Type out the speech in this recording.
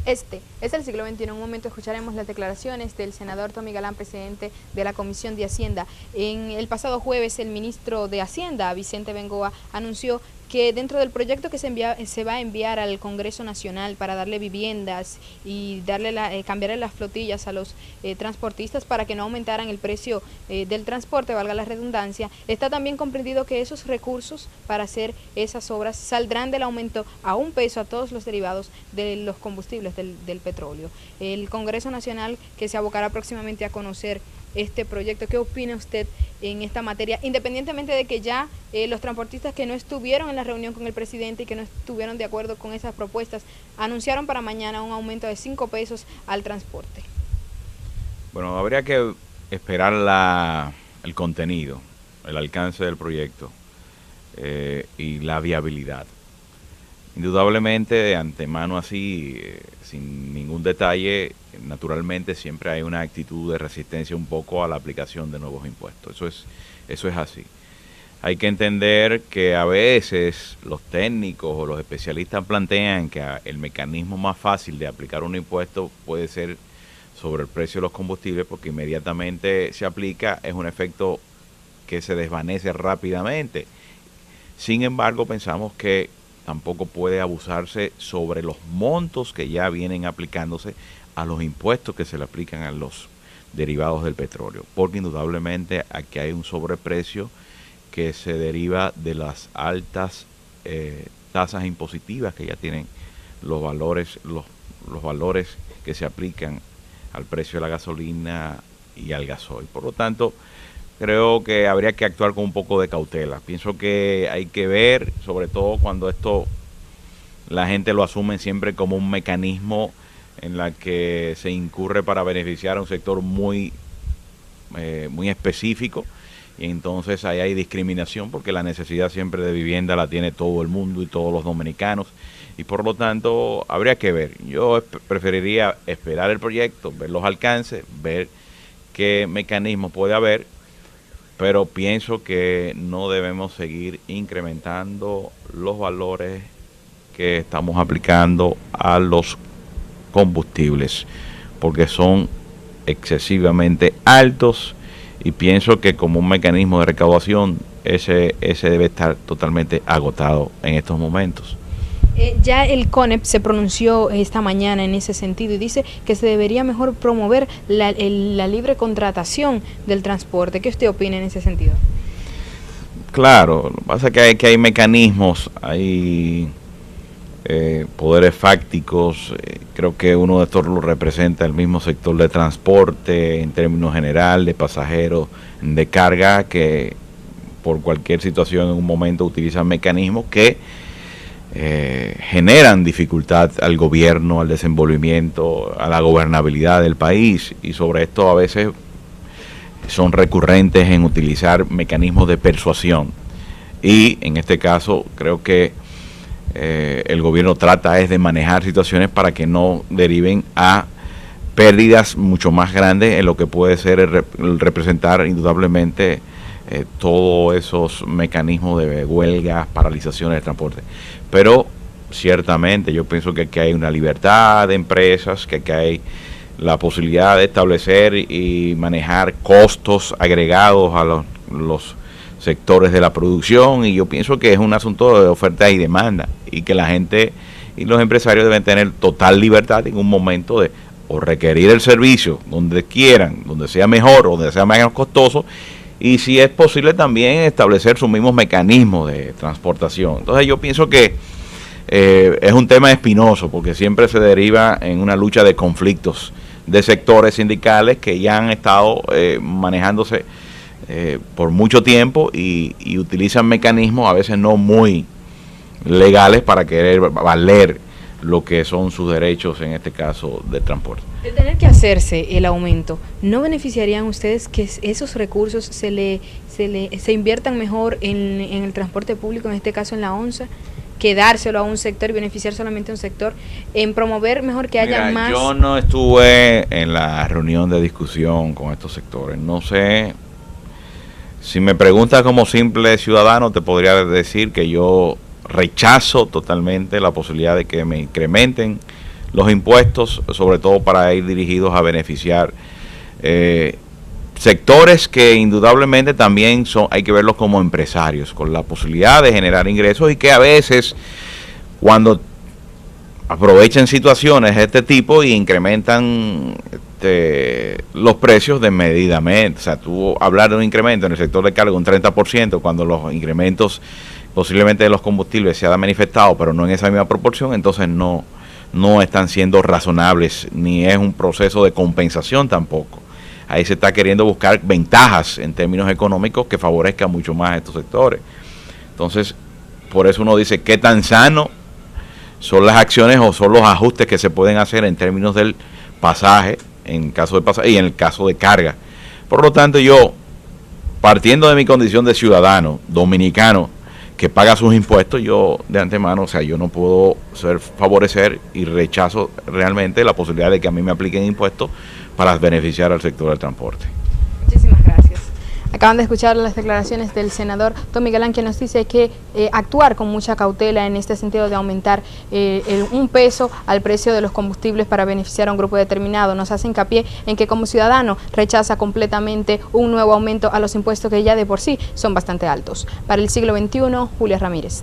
Este es el siglo XXI. En un momento escucharemos las declaraciones del senador Tommy Galán, presidente de la Comisión de Hacienda. En el pasado jueves, el ministro de Hacienda, Vicente Bengoa, anunció que dentro del proyecto que se va a enviar al Congreso Nacional para darle viviendas y cambiarle las flotillas a los transportistas para que no aumentaran el precio del transporte, valga la redundancia, está también comprendido que esos recursos para hacer esas obras saldrán del aumento a $1 a todos los derivados de los combustibles del petróleo. El Congreso Nacional, que se abocará próximamente a conocer este proyecto, ¿qué opina usted en esta materia? Independientemente de que ya los transportistas que no estuvieron en la reunión con el presidente y que no estuvieron de acuerdo con esas propuestas, anunciaron para mañana un aumento de $5 al transporte. Bueno, habría que esperar el contenido, el alcance del proyecto y la viabilidad. Indudablemente, de antemano así, sin ningún detalle, naturalmente siempre hay una actitud de resistencia un poco a la aplicación de nuevos impuestos. Eso es así. Hay que entender que a veces los técnicos o los especialistas plantean que el mecanismo más fácil de aplicar un impuesto puede ser sobre el precio de los combustibles, porque inmediatamente se aplica, es un efecto que se desvanece rápidamente. Sin embargo, pensamos que tampoco puede abusarse sobre los montos que ya vienen aplicándose a los impuestos que se le aplican a los derivados del petróleo, porque indudablemente aquí hay un sobreprecio que se deriva de las altas tasas impositivas que ya tienen los valores que se aplican al precio de la gasolina y al gasoil. Por lo tanto, creo que habría que actuar con un poco de cautela. Pienso que hay que ver, sobre todo cuando esto la gente lo asume siempre como un mecanismo en la que se incurre para beneficiar a un sector muy específico, y entonces ahí hay discriminación, porque la necesidad siempre de vivienda la tiene todo el mundo y todos los dominicanos, y por lo tanto habría que ver. Yo preferiría esperar el proyecto, ver los alcances, ver qué mecanismo puede haber, pero pienso que no debemos seguir incrementando los valores que estamos aplicando a los combustibles, porque son excesivamente altos, y pienso que como un mecanismo de recaudación ese debe estar totalmente agotado en estos momentos. Ya el CONEP se pronunció esta mañana en ese sentido y dice que se debería mejor promover la libre contratación del transporte. ¿Qué usted opina en ese sentido? Claro, lo que pasa es que hay mecanismos, hay poderes fácticos. Creo que uno de estos lo representa el mismo sector de transporte en términos general, de pasajeros, de carga, que por cualquier situación en un momento utilizan mecanismos que generan dificultad al gobierno, al desenvolvimiento, a la gobernabilidad del país, y sobre esto a veces son recurrentes en utilizar mecanismos de persuasión, y en este caso creo que el gobierno trata de manejar situaciones para que no deriven a pérdidas mucho más grandes en lo que puede ser el representar indudablemente todos esos mecanismos de huelgas, paralizaciones de transporte. Pero ciertamente yo pienso que aquí hay una libertad de empresas, que aquí hay la posibilidad de establecer y manejar costos agregados a los sectores de la producción, y yo pienso que es un asunto de oferta y demanda, y que la gente y los empresarios deben tener total libertad en un momento de o requerir el servicio donde quieran, donde sea mejor o donde sea menos costoso, y si es posible también establecer sus mismos mecanismos de transportación. Entonces yo pienso que es un tema espinoso, porque siempre se deriva en una lucha de conflictos de sectores sindicales que ya han estado manejándose por mucho tiempo, y utilizan mecanismos a veces no muy legales para querer valer lo que son sus derechos, en este caso de transporte. De tener que hacerse el aumento, ¿no beneficiarían ustedes que esos recursos se inviertan mejor en el transporte público, en este caso en la ONSA, que dárselo a un sector y beneficiar solamente a un sector, en promover mejor que haya más? Yo no estuve en la reunión de discusión con estos sectores, no sé. Si me preguntas como simple ciudadano, te podría decir que yo rechazo totalmente la posibilidad de que me incrementen los impuestos, sobre todo para ir dirigidos a beneficiar sectores que indudablemente también hay que verlos como empresarios, con la posibilidad de generar ingresos y que a veces cuando aprovechan situaciones de este tipo y incrementan los precios desmedidamente. O sea, tú hablar de un incremento en el sector de carga un 30% cuando los incrementos posiblemente de los combustibles se han manifestado, pero no en esa misma proporción, entonces no están siendo razonables, ni es un proceso de compensación tampoco. Ahí se está queriendo buscar ventajas en términos económicos que favorezcan mucho más a estos sectores. Entonces, por eso uno dice, ¿qué tan sano son las acciones o son los ajustes que se pueden hacer en términos del pasaje, en caso de pasaje y en el caso de carga? Por lo tanto, yo, partiendo de mi condición de ciudadano dominicano que paga sus impuestos, yo de antemano, o sea, yo no puedo favorecer y rechazo realmente la posibilidad de que a mí me apliquen impuestos para beneficiar al sector del transporte. Muchísimas gracias. Acaban de escuchar las declaraciones del senador Tommy Galán, que nos dice que actuar con mucha cautela en este sentido de aumentar un peso al precio de los combustibles para beneficiar a un grupo determinado. Nos hace hincapié en que como ciudadano rechaza completamente un nuevo aumento a los impuestos que ya de por sí son bastante altos. Para el Siglo XXI, Julia Ramírez.